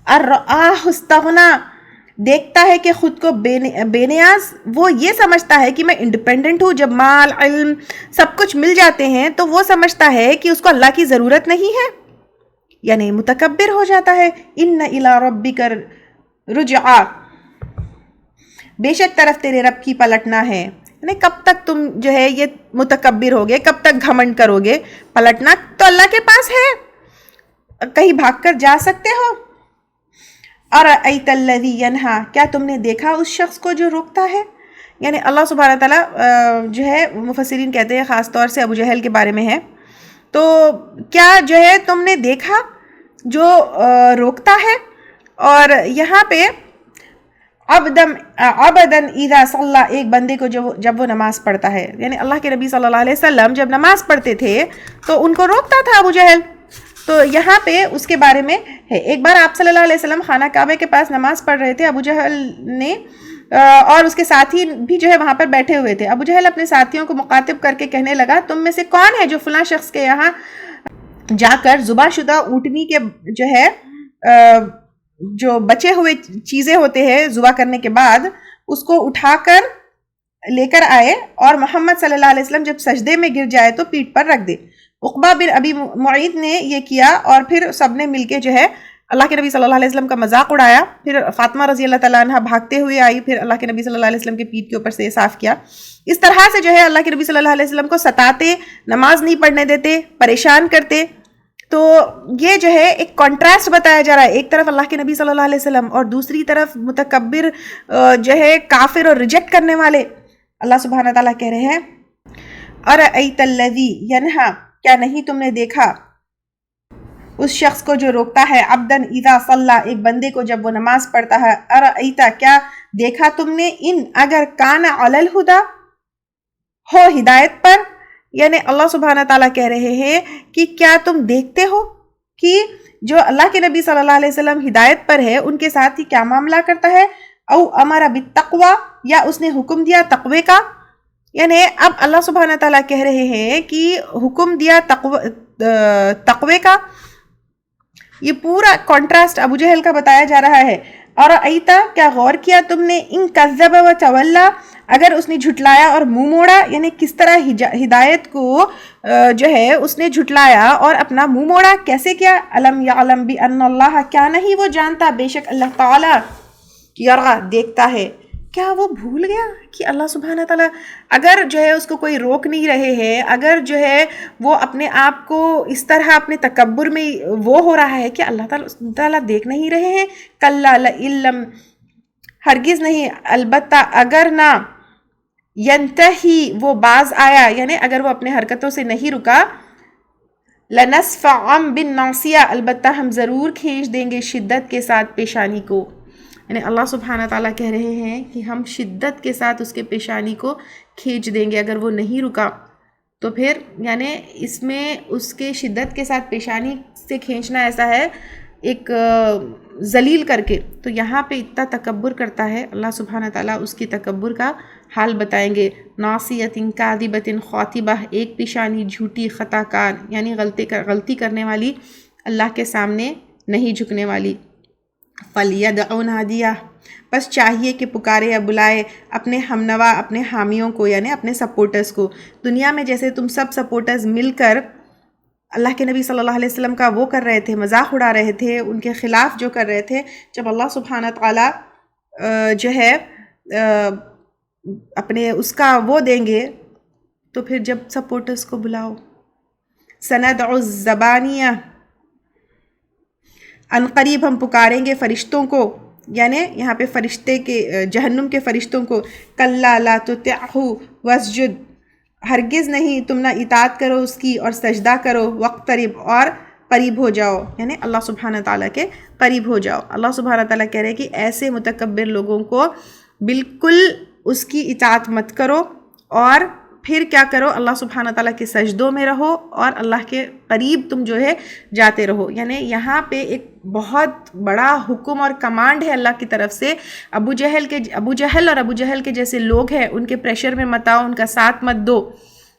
الرآہ استغنی، دیکھتا ہے کہ خود کو بے نیاز، وہ یہ سمجھتا ہے کہ میں انڈیپینڈنٹ ہوں۔ جب مال، علم، سب کچھ مل جاتے ہیں تو وہ سمجھتا ہے کہ اس کو اللہ کی ضرورت نہیں ہے، یعنی متکبر ہو جاتا ہے۔ ان الی ربک رجعا، بے شک طرف تیرے رب کی پلٹنا ہے۔ یعنی کب تک تم جو ہے یہ متکبر ہوگے، کب تک گھمنڈ کرو گے؟ پلٹنا تو اللہ کے پاس ہے، کہیں بھاگ کر جا سکتے ہو۔ ارأیت الذی ینہا، کیا تم نے دیکھا اس شخص کو جو روکتا ہے؟ یعنی اللہ سبحانہ تعالیٰ جو ہے مفسرین کہتے ہیں خاص طور سے ابو جہل کے بارے میں ہے، تو کیا جو ہے تم نے دیکھا جو روکتا ہے؟ اور یہاں پہ عبدن اذا صلی، ایک بندے کو جب وہ نماز پڑھتا ہے، یعنی اللہ کے نبی صلی اللہ علیہ وسلم جب نماز پڑھتے تھے تو ان کو روکتا تھا ابو جہل، تو یہاں پہ اس کے بارے میں ہے۔ ایک بار آپ صلی اللہ علیہ وسلم خانہ کعبہ کے پاس نماز پڑھ رہے تھے، ابو جہل نے اور اس کے ساتھی بھی جو ہے وہاں پر بیٹھے ہوئے تھے۔ ابو جہل اپنے ساتھیوں کو مخاطب کر کے کہنے لگا، تم میں سے کون ہے جو فلاں شخص کے یہاں جا کر ذبح شدہ اونٹنی کے جو ہے جو بچے ہوئے چیزیں ہوتے ہیں ذبح کرنے کے بعد، اس کو اٹھا کر لے کر آئے اور محمد صلی اللہ علیہ وسلم جب سجدے میں گر جائے تو پیٹھ پر رکھ دے۔ عقبہ بن ابی معیط نے یہ کیا اور پھر سب نے مل کے جو ہے اللہ کے نبی صلی اللہ علیہ وسلم کا مذاق اڑایا۔ پھر فاطمہ رضی اللہ تعالیٰ عنہ بھاگتے ہوئے آئی، پھر اللہ کے نبی صلی اللہ علیہ وسلم کے پیٹھ کے اوپر سے صاف کیا۔ اس طرح سے جو ہے اللہ کے نبی صلی اللہ علیہ وسلم کو ستاتے، نماز نہیں پڑھنے دیتے، پریشان کرتے۔ تو یہ جو ہے ایک کنٹراسٹ بتایا جا رہا ہے، ایک طرف اللہ کے نبی صلی اللہ علیہ وسلم اور دوسری طرف متکبر جو ہے کافر اور ریجیکٹ کرنے والے۔ اللہ سبحانہ تعالیٰ کہہ رہے ہیں ارأیت الذی ینہا، کیا نہیں تم نے دیکھا اس شخص کو جو روکتا ہے، عبدن اذا صلی، ایک بندے کو جب وہ نماز پڑھتا ہے، ارأیت، کیا دیکھا تم نے، ان اگر کان علی الہدی، ہو ہدایت پر، یعنی اللہ سبحانہ تعالیٰ کہہ رہے ہیں کہ کیا تم دیکھتے ہو کہ جو اللہ کے نبی صلی اللہ علیہ وسلم ہدایت پر ہے ان کے ساتھ ہی کیا معاملہ کرتا ہے، او امر بالتقوی، یا اس نے حکم دیا تقوی کا۔ یعنی اب اللہ سبحانہ تعالیٰ کہہ رہے ہیں کہ حکم دیا تقوی کا۔ یہ پورا کنٹراسٹ ابو جہل کا بتایا جا رہا ہے۔ اور ایتا، کیا غور کیا تم نے، ان کذب و تولا، اگر اس نے جھٹلایا اور منہ موڑا، یعنی کس طرح ہدایت کو جو ہے اس نے جھٹلایا اور اپنا منہ موڑا، کیسے کیا، الم یعلم بان اللہ، کیا نہیں وہ جانتا، بے شک اللہ تعالیٰ یرا، دیکھتا ہے۔ کیا وہ بھول گیا کہ اللہ سبحانہ تعالیٰ اگر جو ہے اس کو کوئی روک نہیں رہے ہیں، اگر جو ہے وہ اپنے آپ کو اس طرح اپنے تکبر میں وہ ہو رہا ہے کہ اللہ تعالیٰ دیکھ نہیں رہے ہیں، کلا لئن، ہرگز نہیں، البتہ اگر نہ، ینتہی، وہ باز آیا، یعنی اگر وہ اپنے حرکتوں سے نہیں رکا، لنصفعا بالناصیہ، البتہ ہم ضرور کھینچ دیں گے شدت کے ساتھ پیشانی کو۔ یعنی اللہ سبحانہ تعالیٰ کہہ رہے ہیں کہ ہم شدت کے ساتھ اس کے پیشانی کو کھینچ دیں گے، اگر وہ نہیں رکا تو پھر یعنی اس میں اس کے شدت کے ساتھ پیشانی سے کھینچنا ایسا ہے ایک ذلیل کر کے، تو یہاں پہ اتنا تکبر کرتا ہے اللہ سبحانہ تعالیٰ، اس کی تکبر کا حال بتائیں گے۔ ناصیۃ کاذبۃ خاطبہ، ایک پیشانی جھوٹی، خطا کار، یعنی غلطی کرنے والی، اللہ کے سامنے نہیں جھکنے والی۔ فَلْيَدْعُ نَادِيَهْ، بس چاہیے کہ پکارے یا بلائے اپنے ہمنوا، اپنے حامیوں کو، یعنی اپنے سپورٹرز کو۔ دنیا میں جیسے تم سب سپورٹرز مل کر اللہ کے نبی صلی اللہ علیہ وسلم کا وہ کر رہے تھے، مذاق اڑا رہے تھے، ان کے خلاف جو کر رہے تھے، جب اللہ سبحانہ تعالیٰ جو ہے اپنے اس کا وہ دیں گے تو پھر جب سپورٹرز کو بلاؤ۔ سَنَدْعُ الزَّبَانِيَةَ، ان قریب ہم پکاریں گے فرشتوں کو، یعنی یہاں پہ فرشتے کے جہنم کے فرشتوں کو۔ کلا لا تطعہ واسجد، ہرگز نہیں تم نہ اطاعت کرو اس کی اور سجدہ کرو، واقترب، اور قریب ہو جاؤ، یعنی اللہ سبحانہ تعالیٰ کے قریب ہو جاؤ۔ اللہ سبحانہ تعالیٰ کہہ رہے ہیں کہ ایسے متکبر لوگوں کو بالکل اس کی اطاعت مت کرو، اور پھر کیا کرو، اللہ سبحانہ تعالیٰ کے سجدوں میں رہو اور اللہ کے قریب تم جو ہے جاتے رہو۔ یعنی یہاں پہ ایک بہت بڑا حکم اور کمانڈ ہے اللہ کی طرف سے۔ ابو جہل اور ابو جہل کے جیسے لوگ ہیں ان کے پریشر میں مت آؤ، ان کا ساتھ مت دو،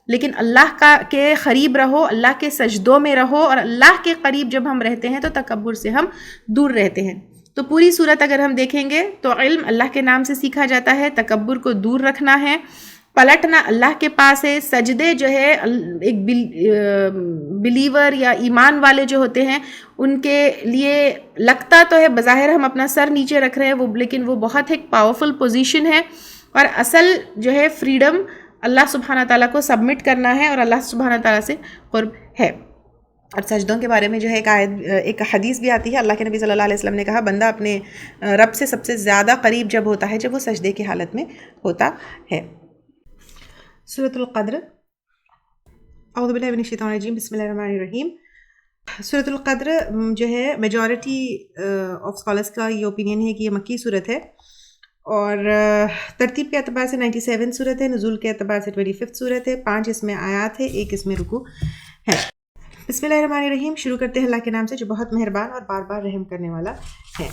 لیکن اللہ کے قریب رہو، اللہ کے سجدوں میں رہو، اور اللہ کے قریب جب ہم رہتے ہیں تو تکبر سے ہم دور رہتے ہیں۔ تو پوری صورت اگر ہم دیکھیں گے تو علم اللہ کے نام سے سیکھا جاتا ہے، تکبر کو دور رکھنا ہے، پلٹنا اللہ کے پاس ہے، سجدے جو ہے ایک بلیور یا ایمان والے جو ہوتے ہیں ان کے لیے لگتا تو ہے بظاہر ہم اپنا سر نیچے رکھ رہے ہیں، لیکن وہ بہت ایک پاورفل پوزیشن ہے، اور اصل جو ہے فریڈم اللہ سبحانہ تعالیٰ کو سبمٹ کرنا ہے اور اللہ سبحانہ تعالیٰ سے قرب ہے۔ اور سجدوں کے بارے میں جو ہے ایک حدیث بھی آتی ہے، اللہ کے نبی صلی اللہ علیہ وسلم نے کہا بندہ اپنے رب سے سب سے زیادہ قریب جب ہوتا ہے جب وہ سجدے کی حالت میں ہوتا ہے۔ سورۃ القدر، اعوذ باللہ من الشیطان الرجیم، بسم اللہ الرحمن الرحیم۔ سورۃ القدر جو ہے میجورٹی آف اسکالرس کا یہ اوپینین ہے کہ یہ مکی صورت ہے، اور ترتیب کے اعتبار سے 97 صورت ہے، نزول کے اعتبار سے 25 صورت ہے، 5 اس میں آیات ہے، 1 اس میں رکوع ہے۔ بسم اللہ الرحمن الرحیم، شروع کرتے ہیں اللہ کے نام سے جو بہت مہربان اور بار بار رحم کرنے والا ہے۔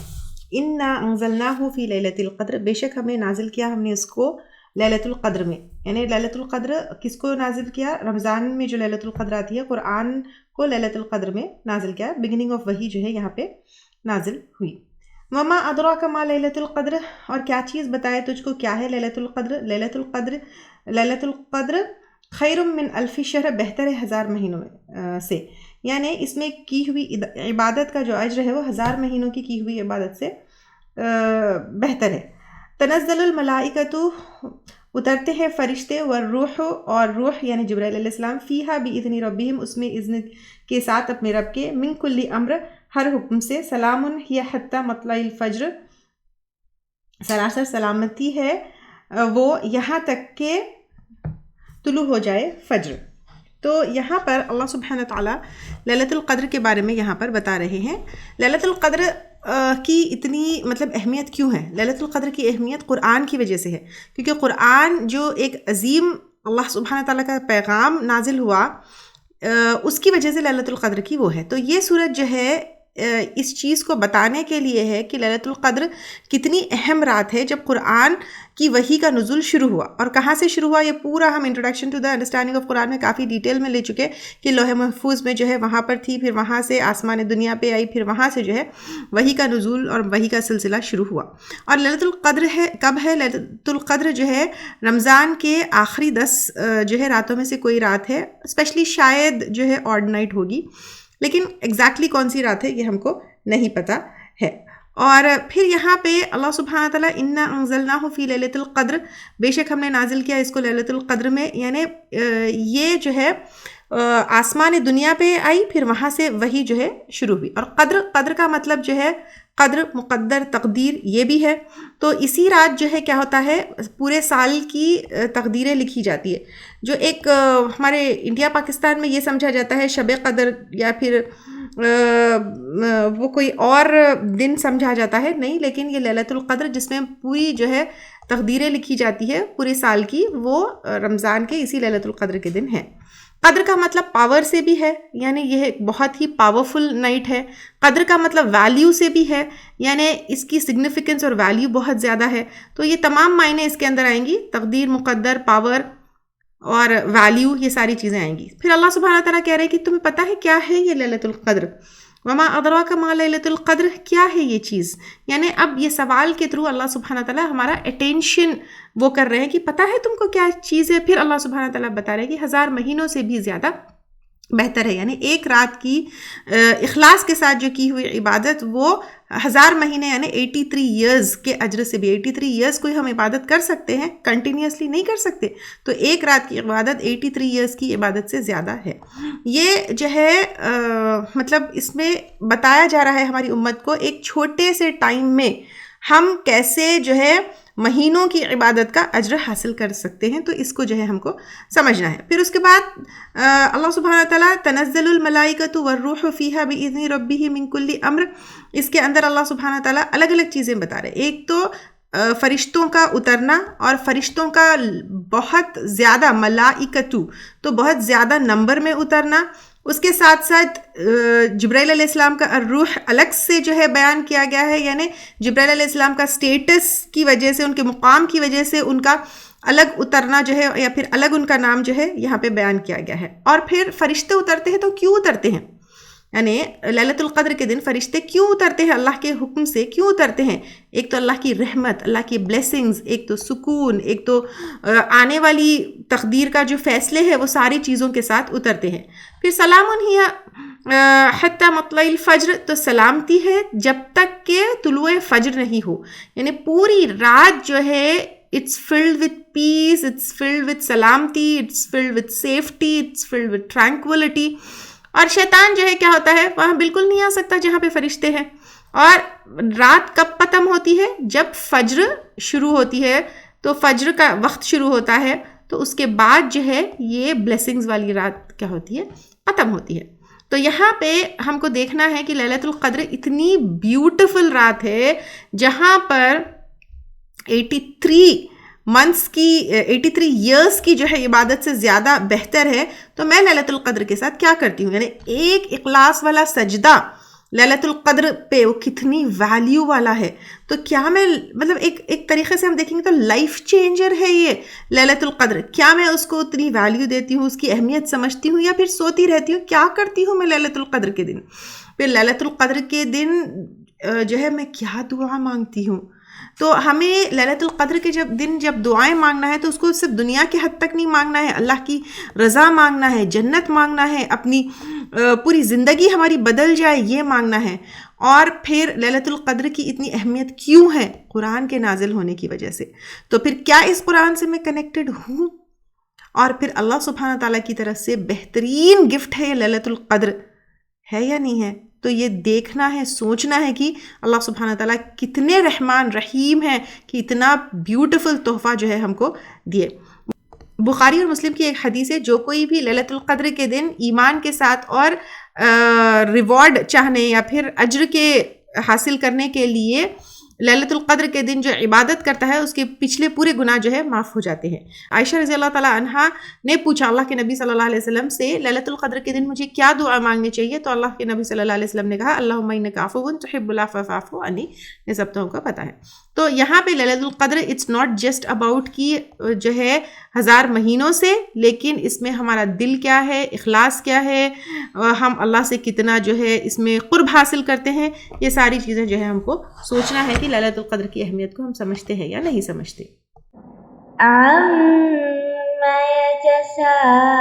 انا انزلناہ فی لیلۃ القدر، بے شک ہم نے نازل کیا ہم نے اس کو لیلۃ القدر میں، یعنی لیلۃ القدر کس کو نازل کیا؟ رمضان میں جو لیلۃ القدر آتی ہے قرآن کو لیلۃ القدر میں نازل کیا، بگننگ آف وحی جو ہے یہاں پہ نازل ہوئی۔ وما ادراک ما لیلۃ القدر، اور کیا چیز بتائے تجھ کو کیا ہے لیلۃ القدر؟ لیلۃ القدر خیر من الف شہر، بہتر ہے 1000 مہینوں میں سے، یعنی اس میں کی ہوئی عبادت کا جو اجر ہے وہ 1000 مہینوں کی ہوئی عبادت سے بہتر ہے۔ تنزل الملائکۃ، اترتے ہیں فرشتے، والروح، اور روح یعنی جبرائیل علیہ السلام، فیہا باذن ربہم، اس میں اذن کے ساتھ اپنے رب کے، من کل امر، ہر حکم سے، سلام ہی حتی مطلع الفجر، سراسر سلامتی ہے وہ یہاں تک کہ طلوع ہو جائے فجر۔ تو یہاں پر اللہ سبحانہ تعالیٰ لیلۃ القدر کے بارے میں یہاں پر بتا رہے ہیں۔ لیلۃ القدر کی اتنی مطلب اہمیت کیوں ہے؟ لیلۃ القدر کی اہمیت قرآن کی وجہ سے ہے، کیونکہ قرآن جو ایک عظیم اللہ سبحانہ تعالیٰ کا پیغام نازل ہوا، اس کی وجہ سے لیلۃ القدر کی وہ ہے۔ تو یہ سورت جو ہے اس چیز کو بتانے کے لیے ہے کہ لیلۃ القدر کتنی اہم رات ہے جب قرآن کی وحی کا نزول شروع ہوا۔ اور کہاں سے شروع ہوا یہ پورا ہم introduction to the understanding of Quran میں کافی ڈیٹیل میں لے چکے کہ لوح محفوظ میں جو ہے وہاں پر تھی، پھر وہاں سے آسمان دنیا پہ آئی، پھر وہاں سے جو ہے وحی کا نزول اور وحی کا سلسلہ شروع ہوا۔ اور لیلۃ القدر کب ہے؟ لیلۃ القدر جو ہے رمضان کے آخری 10 جو ہے راتوں میں سے کوئی رات ہے، اسپیشلی شاید جو ہے آڈ نائٹ ہوگی، لیکن ایگزیکٹلی کون سی رات ہے یہ ہم کو نہیں پتہ ہے۔ اور پھر یہاں پہ اللہ سبحانہ تعالیٰ انا انزلناہ فی لیلۃ القدر، بے شک ہم نے نازل کیا اس کو لیلۃ القدر میں، یعنی یہ جو ہے آسمان دنیا پہ آئی، پھر وہاں سے وہی جو ہے شروع ہوئی۔ اور قدر کا مطلب جو ہے قدر، مقدر، تقدیر، یہ بھی ہے۔ تو اسی رات جو ہے کیا ہوتا ہے پورے سال کی تقدیریں لکھی جاتی ہے، جو ایک ہمارے انڈیا پاکستان میں یہ سمجھا جاتا ہے شب قدر یا پھر وہ کوئی اور دن سمجھا جاتا ہے، نہیں، لیکن یہ لیلۃ القدر جس میں پوری جو ہے تقدیریں لکھی جاتی ہے پورے سال کی، وہ رمضان کے اسی لیلۃ القدر کے دن ہے۔ قدر کا مطلب پاور سے بھی ہے، یعنی یہ ایک بہت ہی پاورفل نائٹ ہے۔ قدر کا مطلب ویلیو سے بھی ہے، یعنی اس کی سگنیفیکنس اور ویلیو بہت زیادہ ہے۔ تو یہ تمام معنی اس کے اندر آئیں گی، تقدیر، مقدر، پاور اور ویلیو، یہ ساری چیزیں آئیں گی۔ پھر اللہ سبحانہ تعالیٰ کہہ رہے ہیں کہ تمہیں پتہ ہے کیا ہے یہ لیلۃ القدر؟ وما ادراک ما لیلۃ القدر، کیا ہے یہ چیز؟ یعنی اب یہ سوال کے تھرو اللہ سبحانہ تعالیٰ ہمارا اٹینشن وہ کر رہے ہیں کہ پتہ ہے تم کو کیا چیز ہے؟ پھر اللہ سبحانہ تعالیٰ بتا رہے ہیں کہ 1000 مہینوں سے بھی زیادہ بہتر ہے، یعنی ایک رات کی اخلاص کے ساتھ جو کی ہوئی عبادت وہ 1000 مہینے یعنی 83 ایئرز کے اجر سے بھی، 83 ایئرز کوئی ہم عبادت کر سکتے ہیں، کنٹینیوسلی نہیں کر سکتے، تو ایک رات کی عبادت 83 ایئرز کی عبادت سے زیادہ ہے۔ یہ جو ہے مطلب اس میں بتایا جا رہا ہے ہماری امت کو ایک چھوٹے سے ٹائم میں ہم کیسے جو ہے مہینوں کی عبادت کا اجر حاصل کر سکتے ہیں، تو اس کو جو ہے ہم کو سمجھنا ہے۔ پھر اس کے بعد اللہ سبحانہ تعالیٰ تنزل الملائکۃ والروح فیہا باذن ربہم من کل امر، اس کے اندر اللہ سبحانہ تعالیٰ الگ الگ چیزیں بتا رہے ہیں۔ ایک تو فرشتوں کا اترنا، اور فرشتوں کا بہت زیادہ، ملائکتو تو بہت زیادہ نمبر میں اترنا، اس کے ساتھ ساتھ جبرائیل علیہ السلام کا الروح الگ سے جو ہے بیان کیا گیا ہے، یعنی جبرائیل علیہ السلام کا سٹیٹس کی وجہ سے، ان کے مقام کی وجہ سے ان کا الگ اترنا جو ہے یا پھر الگ ان کا نام جو ہے یہاں پہ بیان کیا گیا ہے۔ اور پھر فرشتے اترتے ہیں تو کیوں اترتے ہیں؟ یعنی لیلۃ القدر کے دن فرشتے کیوں اترتے ہیں؟ اللہ کے حکم سے کیوں اترتے ہیں؟ ایک تو اللہ کی رحمت، اللہ کی بلیسنگز، ایک تو سکون، ایک تو آنے والی تقدیر کا جو فیصلے ہے وہ ساری چیزوں کے ساتھ اترتے ہیں۔ پھر سلام ہی حتی مطلع الفجر، تو سلامتی ہے جب تک کہ طلوع فجر نہیں ہو، یعنی پوری رات جو ہے it's filled with peace, it's filled with سلامتی، it's filled with safety, it's filled with tranquility۔ اور شیطان جو ہے کیا ہوتا ہے وہاں بالکل نہیں آ سکتا جہاں پہ فرشتے ہیں. اور رات کب ختم ہوتی ہے؟ جب فجر شروع ہوتی ہے، تو فجر کا وقت شروع ہوتا ہے، تو اس کے بعد جو ہے یہ بلیسنگز والی رات کیا ہوتی ہے؟ ختم ہوتی ہے. تو یہاں پہ ہم کو دیکھنا ہے کہ لیلۃ القدر اتنی بیوٹیفل رات ہے جہاں پر 83 منتھس کی 83 ایئرس کی جو ہے عبادت سے زیادہ بہتر ہے. تو میں لیلۃ القدر کے ساتھ کیا کرتی ہوں، یعنی ایک اخلاص والا سجدہ لیلۃ القدر پہ وہ کتنی ویلیو والا ہے. تو کیا میں مطلب ایک طریقے سے ہم دیکھیں گے تو لائف چینجر ہے یہ لیلۃ القدر. کیا میں اس کو اتنی ویلیو دیتی ہوں، اس کی اہمیت سمجھتی ہوں، یا پھر سوتی رہتی ہوں؟ کیا کرتی ہوں میں لیلۃ القدر کے دن؟ پھر لیلۃ القدر کے دن جو ہے میں کیا دعا مانگتی ہوں؟ تو ہمیں لیلۃ القدر کے جب دعائیں مانگنا ہے تو اس کو صرف دنیا کے حد تک نہیں مانگنا ہے، اللہ کی رضا مانگنا ہے، جنت مانگنا ہے، اپنی پوری زندگی ہماری بدل جائے یہ مانگنا ہے. اور پھر لیلۃ القدر کی اتنی اہمیت کیوں ہے؟ قرآن کے نازل ہونے کی وجہ سے. تو پھر کیا اس قرآن سے میں کنیکٹڈ ہوں؟ اور پھر اللہ سبحانہ تعالیٰ کی طرف سے بہترین گفٹ ہے یہ لیلۃ القدر ہے یا نہیں ہے؟ تو یہ دیکھنا ہے، سوچنا ہے کہ اللہ سبحانہ تعالیٰ کتنے رحمان رحیم ہیں کہ اتنا بیوٹیفل تحفہ جو ہے ہم کو دیے. بخاری اور مسلم کی ایک حدیث ہے، جو کوئی بھی لیلۃ القدر کے دن ایمان کے ساتھ اور ریوارڈ چاہنے یا پھر اجر کے حاصل کرنے کے لیے لیلۃ القدر کے دن جو عبادت کرتا ہے اس کے پچھلے پورے گناہ جو ہے معاف ہو جاتے ہیں. عائشہ رضی اللہ تعالیٰ عنہا نے پوچھا اللہ کے نبی صلی اللہ علیہ وسلم سے لیلۃ القدر کے دن مجھے کیا دعا مانگنی چاہیے؟ تو اللہ کے نبی صلی اللہ علیہ وسلم نے کہا اللہم انک عفو تحب العفو فاعف عنی. یہ سب تو ہم کو پتہ ہے. تو یہاں پہ لیلۃ القدر اٹس ناٹ جسٹ اباؤٹ کی جو ہے 1000 مہینوں سے، لیکن اس میں ہمارا دل کیا ہے، اخلاص کیا ہے، ہم اللہ سے کتنا جو ہے اس میں قرب حاصل کرتے ہیں. یہ ساری چیزیں جو ہے ہم کو سوچنا ہے کہ لیلۃ القدر کی اہمیت کو ہم سمجھتے ہیں یا نہیں سمجھتے. عَمَّ يَتَسَاءَلُونَ